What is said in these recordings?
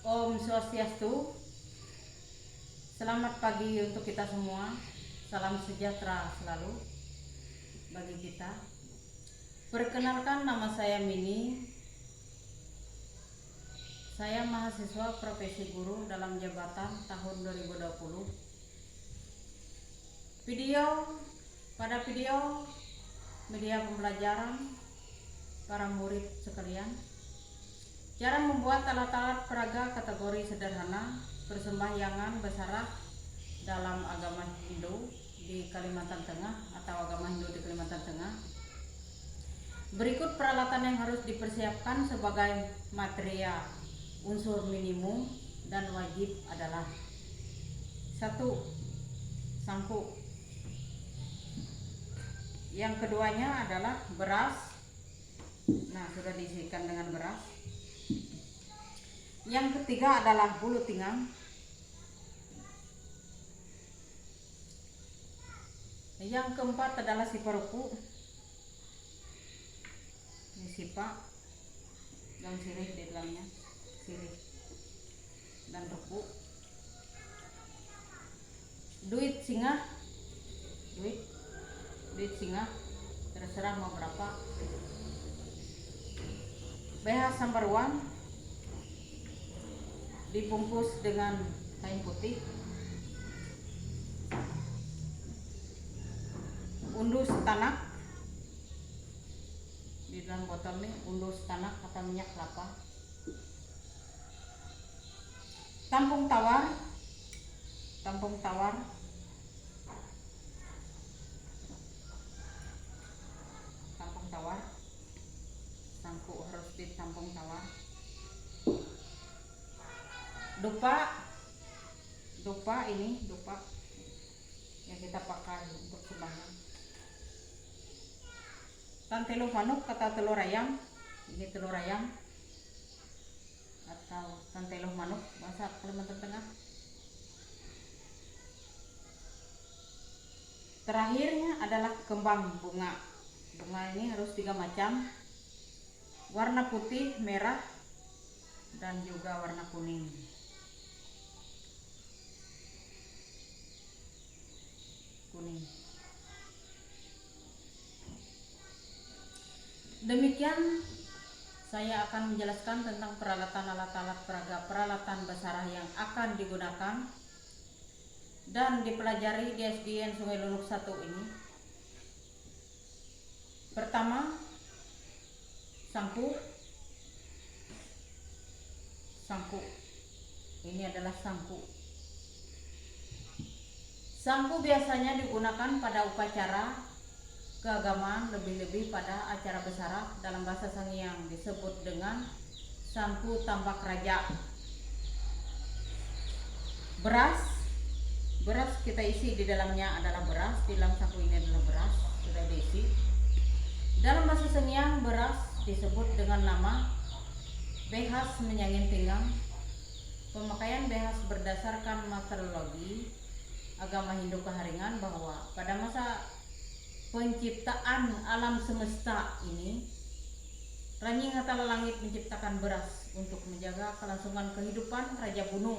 Om Swastiastu. Selamat pagi untuk kita semua. Salam sejahtera selalu bagi kita. Perkenalkan, nama saya Mini. Saya mahasiswa profesi guru dalam jabatan tahun 2020. Pada video media pembelajaran para murid sekalian, cara membuat alat-alat peraga kategori sederhana persembahyangan basarah dalam agama Hindu di Kalimantan Tengah atau agama Hindu di Kalimantan Tengah. Berikut peralatan yang harus dipersiapkan sebagai material. Unsur minimum dan wajib adalah: 1. Sampo. Yang keduanya adalah beras. Nah, sudah diisikan dengan beras. Yang ketiga adalah bulu tinggang. Yang keempat adalah siparuku. Ini sipa, daun sirih di dalamnya, sirih dan ruku. Duit singa, duit singa, terserah mau berapa. BH sambaruan dibungkus dengan kain putih. Undus tanak, di dalam botol nih undus tanak atau minyak kelapa. Tampung tawar, sangku harus di tampung tawar. Dupa yang kita pakai untuk sembahyang. Tantelo manuk atau telur ayam, ini telur ayam atau tantelo manuk bahasa Kalimantan Tengah. Terakhirnya adalah kembang bunga. Bunga ini harus 3 macam, warna putih, merah, dan juga warna kuning. Demikian saya akan menjelaskan tentang peralatan alat-alat peraga, peralatan basarah yang akan digunakan dan dipelajari di SDN Sungai Lunuk 1 ini. Pertama, sangku. Ini adalah sangku. Sangku biasanya digunakan pada upacara keagamaan, lebih-lebih pada acara basarah. Dalam bahasa Sangiang disebut dengan sangku tambak raja. Beras kita isi di dalamnya adalah beras. Di dalam sangku ini adalah beras, sudah diisi. Dalam bahasa Sangiang beras disebut dengan nama behas menyangin pinggang. Pemakaian behas berdasarkan meteorologi agama Hindu Keharingan bahwa pada masa penciptaan alam semesta ini, Ranying Hatala Langit menciptakan beras untuk menjaga kelangsungan kehidupan Raja Bunu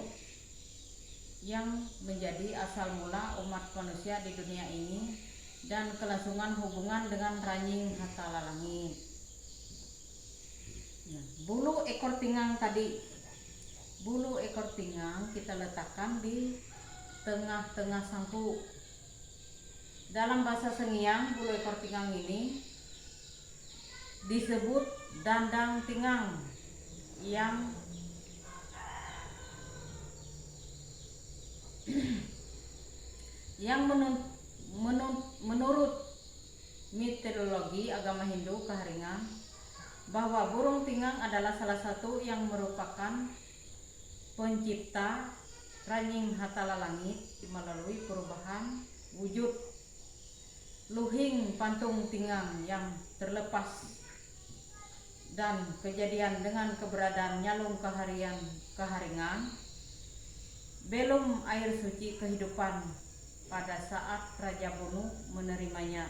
yang menjadi asal mula umat manusia di dunia ini dan kelangsungan hubungan dengan Ranying Hatala Langit. Nah, bulu ekor pinggang kita letakkan di tengah-tengah sangku. Dalam bahasa Sangiang, bulu ekor pinggang ini disebut dandang pinggang yang menurut mitologi agama Hindu Keharingan bahwa burung pinggang adalah salah satu yang merupakan pencipta Ranying Hatala Langit melalui perubahan wujud luhing pantung pinggang yang terlepas dan kejadian dengan keberadaan Nyalung Keharingan belum air suci kehidupan pada saat Raja Bunu menerimanya.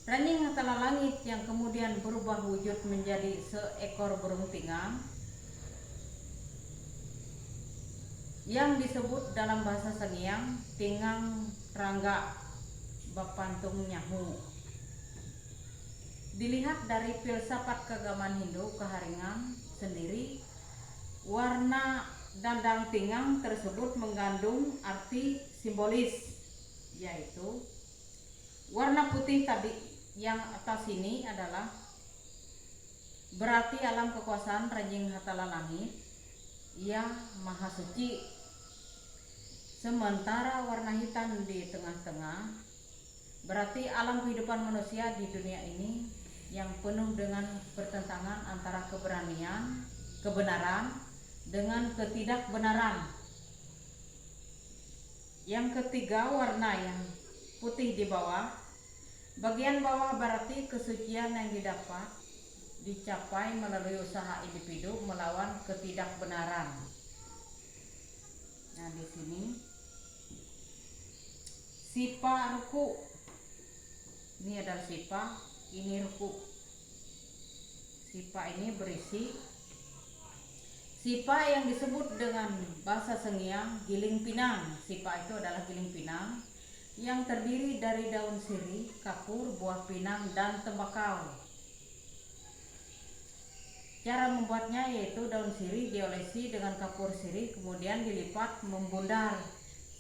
Ranying Hatala Langit yang kemudian berubah wujud menjadi seekor burung pinggang yang disebut dalam bahasa Sengiang tingang rangga bapantung nyahu. Dilihat dari filsafat keagamaan Hindu keharingan sendiri, warna dandang tingang tersebut mengandung arti simbolis, yaitu warna putih tadi yang atas ini adalah berarti alam kekuasaan Ranjing Hatala Langit yang maha suci. Sementara warna hitam di tengah-tengah berarti alam kehidupan manusia di dunia ini yang penuh dengan pertentangan antara kebenaran dengan ketidakbenaran. Yang ketiga, warna yang putih di bawah. Bagian bawah berarti kesucian yang dicapai melalui usaha individu melawan ketidakbenaran. Nah, di sini sipa ruku. Ini adalah sipa, ini ruku. Sipa ini berisi sipa yang disebut dengan bahasa Sengiang giling pinang. Sipa itu adalah giling pinang yang terdiri dari daun sirih, kapur, buah pinang, dan tembakau. Cara membuatnya yaitu daun sirih diolesi dengan kapur sirih, kemudian dilipat membundar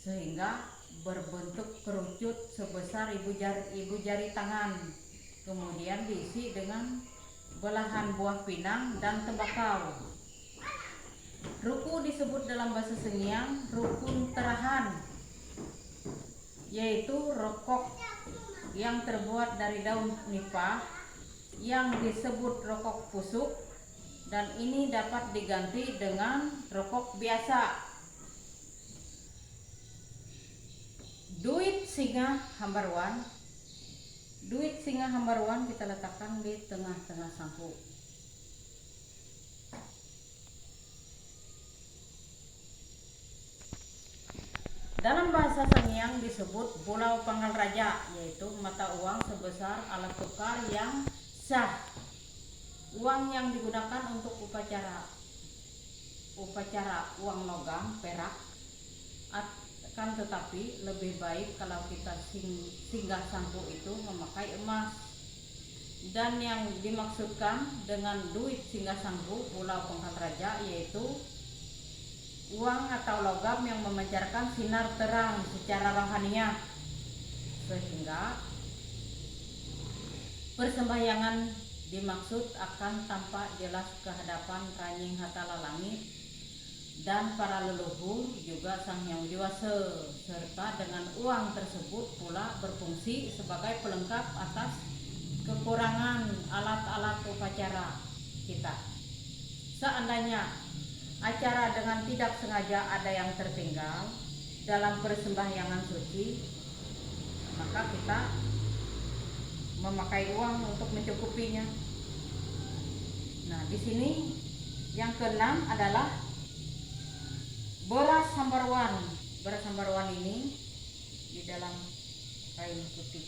sehingga berbentuk kerucut sebesar ibu jari tangan. Kemudian diisi dengan belahan buah pinang dan tembakau. Ruku disebut dalam bahasa Sengiang rukun terahan, yaitu rokok yang terbuat dari daun nipah yang disebut rokok pusuk, dan ini dapat diganti dengan rokok biasa. Duit singa hambaruan. Duit singa hambaruan kita letakkan di tengah-tengah sangku. Dalam bahasa Sengiang disebut Pulau Pangkal Raja, yaitu mata uang sebesar alat tukar yang sah. Uang yang digunakan untuk upacara uang logam, perak. Akan tetapi lebih baik kalau kita singgah sangku itu memakai emas. Dan yang dimaksudkan dengan duit singgah sangku Pulau Pangkal Raja yaitu uang atau logam yang memancarkan sinar terang secara rohaniah, sehingga persembahyangan dimaksud akan tampak jelas ke hadapan Ranjing Hatala Langit dan para leluhur juga Sang Hyang Widi-Wasa, serta dengan uang tersebut pula berfungsi sebagai pelengkap atas kekurangan alat-alat upacara kita. Seandainya acara dengan tidak sengaja ada yang tertinggal dalam persembahyangan suci, maka kita memakai uang untuk mencukupinya. Nah, di sini yang keenam adalah beras sambarwan. Beras sambarwan ini di dalam kain putih.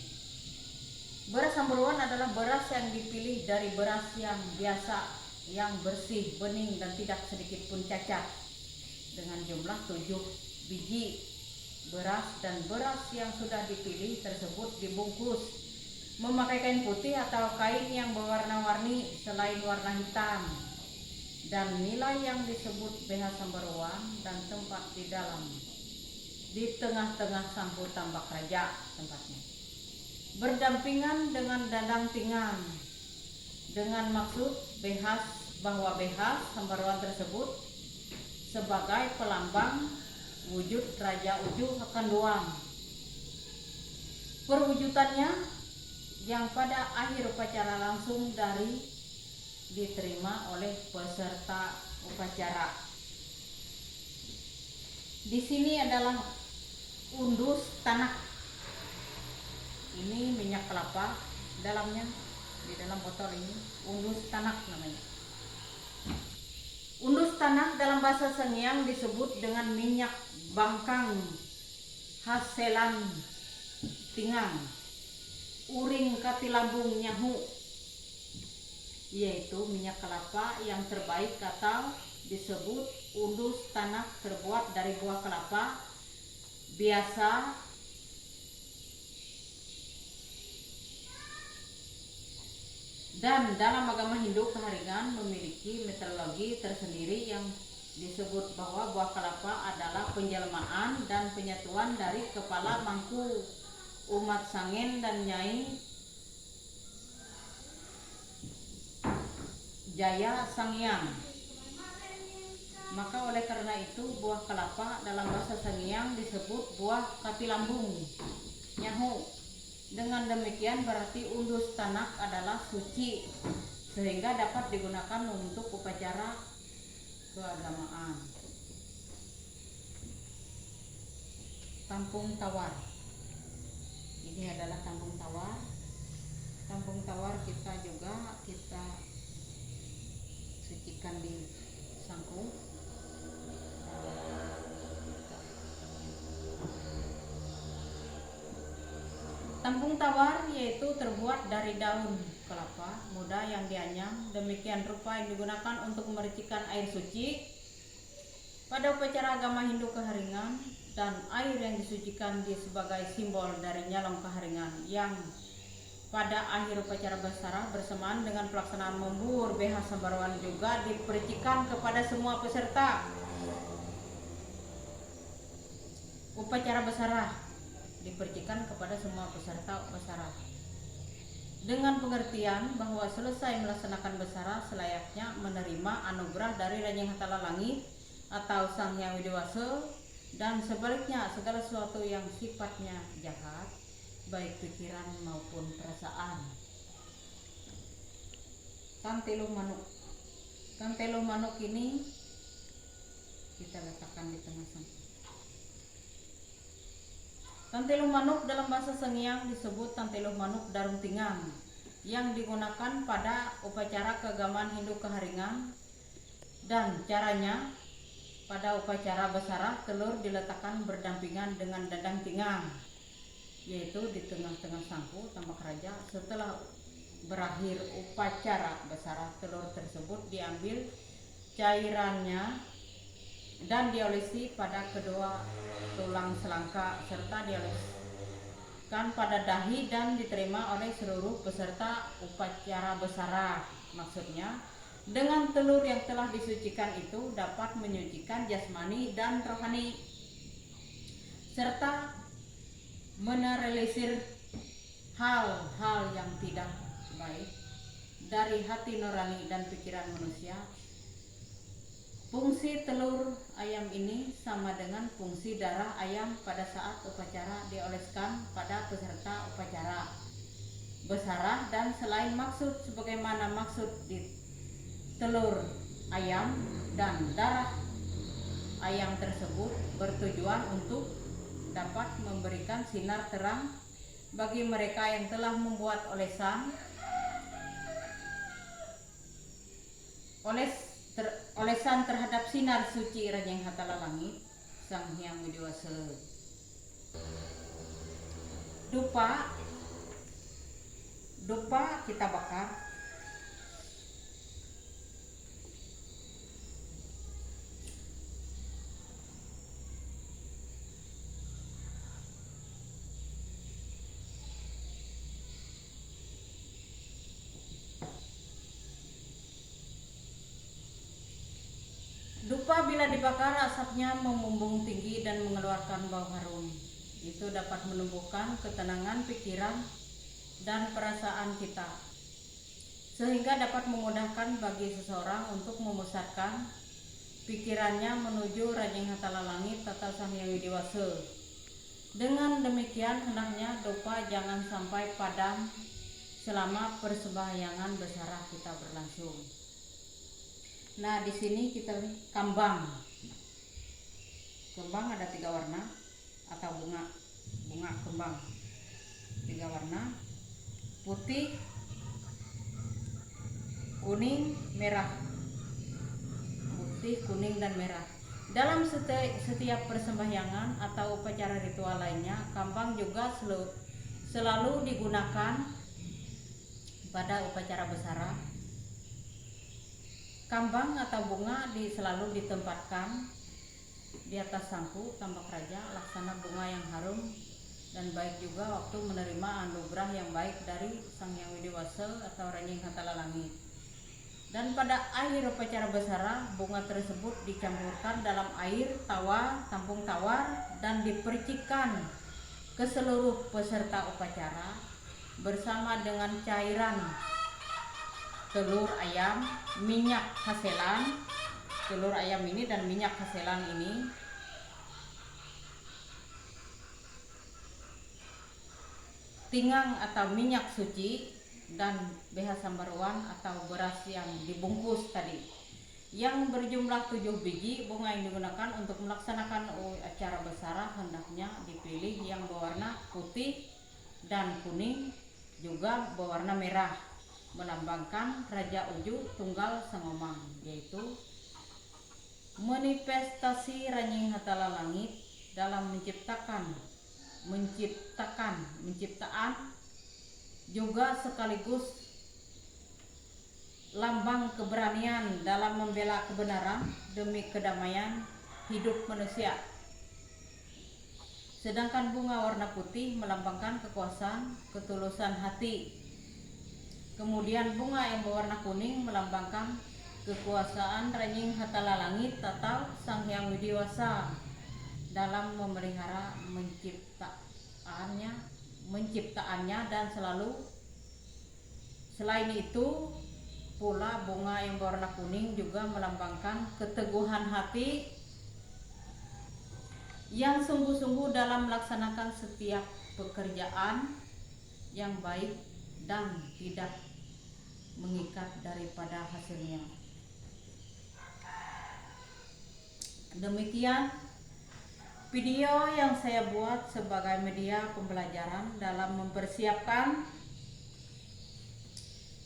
Beras sambarwan adalah beras yang dipilih dari beras yang biasa, yang bersih, bening, dan tidak sedikit pun cacat, dengan jumlah 7 biji beras, dan beras yang sudah dipilih tersebut dibungkus memakai kain putih atau kain yang berwarna-warni selain warna hitam, dan nilai yang disebut BH Sambarwan, dan tempat di tengah-tengah sangku tambak raja tempatnya, berdampingan dengan dandang tingang, dengan maksud bahwa BH Sambarwan tersebut sebagai pelambang wujud Raja Uju akan Duang. Perwujudannya yang pada akhir upacara langsung diterima oleh peserta upacara. Di sini adalah undus tanak. Ini minyak kelapa dalamnya, di dalam botol ini undus tanak namanya. Undus tanak dalam bahasa Sengiang disebut dengan minyak bangkang haselan tingang, uring katilambung nyahu. yaitu minyak kelapa yang terbaik atau disebut undus tanak terbuat dari buah kelapa biasa dan dalam agama Hindu Keharingan memiliki mitologi tersendiri yang disebut bahwa buah kelapa adalah penjelmaan dan penyatuan dari kepala mangku umat Sangen dan Nyai Jaya Sangyang. Maka oleh karena itu buah kelapa dalam bahasa Sangyang disebut buah katilambung nyahu. Dengan demikian berarti undus tanak adalah suci sehingga dapat digunakan untuk upacara keagamaan. Tampung tawar. Ini adalah tampung tawar. Tampung tawar kita sucikan di sangku. Tampung tawar yaitu terbuat dari daun kelapa muda yang dianyam demikian rupa yang digunakan untuk memercikan air suci pada upacara agama Hindu Keharingan, dan air yang disucikan sebagai simbol dari nyalong keharingan yang pada akhir upacara basarah bersamaan dengan pelaksanaan membur BH Sambarwan juga dipercikan kepada semua peserta upacara basarah, dipercikan kepada semua peserta basarah dengan pengertian bahwa selesai melaksanakan basarah selayaknya menerima anugerah dari Rajeng Hatala Langit atau Sang Hyang Widiwasa, dan sebaliknya segala sesuatu yang sifatnya jahat baik pikiran maupun perasaan. Kanteluh manuk. Kanteluh manuk ini kita letakkan di tengah sana. Tanteluh manuk dalam bahasa Sangyang disebut tanteluh manuk darum tingang yang digunakan pada upacara keagamaan Hindu Keharingan, dan caranya pada upacara basarah telur diletakkan berdampingan dengan dadang tingang, yaitu di tengah-tengah sangku tambak raja. Setelah berakhir upacara basarah, telur tersebut diambil cairannya dan diolesi pada kedua tulang selangka serta dioleskan pada dahi dan diterima oleh seluruh peserta upacara basarah. Maksudnya dengan telur yang telah disucikan itu dapat menyucikan jasmani dan rohani serta menetralisir hal-hal yang tidak baik dari hati nurani dan pikiran manusia. Fungsi telur ayam ini sama dengan fungsi darah ayam pada saat upacara dioleskan pada peserta upacara basarah, dan selain maksud sebagaimana maksud di telur ayam dan darah ayam tersebut bertujuan untuk dapat memberikan sinar terang bagi mereka yang telah membuat olesan terhadap sinar suci Rajeng Hatala Langit Sang Hyang Widiwasa. Dupa kita bakar. Dupa bila dibakar asapnya membumbung tinggi dan mengeluarkan bau harum. Itu dapat menumbuhkan ketenangan pikiran dan perasaan kita, sehingga dapat memudahkan bagi seseorang untuk memusatkan pikirannya menuju Rajeng Hatala Langit atau Sang Hyang Widiwasa. Dengan demikian hendaknya dupa jangan sampai padam selama persembahyangan basarah kita berlangsung. Nah, di sini kita lihat kambang. Kembang ada 3 warna atau bunga kembang 3 warna: putih, kuning, merah. Putih, kuning, dan merah. Dalam setiap persembahyangan atau upacara ritual lainnya, kambang juga selalu digunakan pada upacara basarah Kambang atau bunga selalu ditempatkan di atas sangku tambak raja, laksana bunga yang harum dan baik juga waktu menerima anugerah yang baik dari Sang Hyang Widi-Wasa atau Ranying Hatala Langit. Dan pada akhir upacara besara, bunga tersebut dicampurkan dalam air tawar, tampung tawar, dan dipercikan ke seluruh peserta upacara bersama dengan cairan telur ayam, minyak haselan, telur ayam ini dan minyak haselan ini tingang atau minyak suci dan BH sambaruan atau beras yang dibungkus tadi yang berjumlah 7 biji. Bunga yang digunakan untuk melaksanakan acara besara hendaknya dipilih yang berwarna putih dan kuning, juga berwarna merah, melambangkan Raja Uju Tunggal Sangomang, yaitu manifestasi Ranying Hatala Langit dalam menciptaan juga sekaligus lambang keberanian dalam membela kebenaran demi kedamaian hidup manusia. Sedangkan bunga warna putih melambangkan kekuasaan, ketulusan hati. Kemudian bunga yang berwarna kuning melambangkan kekuasaan Ranying Hatala Langit atau Sang Hyang Widi-Wasa dalam memelihara menciptaannya dan selain itu pula bunga yang berwarna kuning juga melambangkan keteguhan hati yang sungguh-sungguh dalam melaksanakan setiap pekerjaan yang baik dan tidak mengikat daripada hasilnya. Demikian video yang saya buat sebagai media pembelajaran dalam mempersiapkan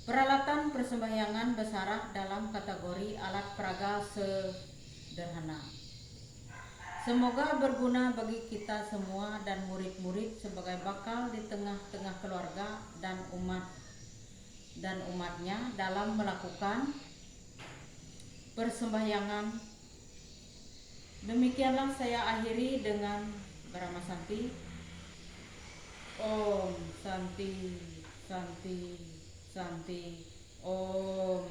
peralatan persembahyangan besarah dalam kategori alat peraga sederhana. Semoga berguna bagi kita semua dan murid-murid sebagai bakal di tengah-tengah keluarga dan umatnya dalam melakukan persembahyangan. Demikianlah saya akhiri dengan Brahma Santi. Om Santi, Santi, Santi. Om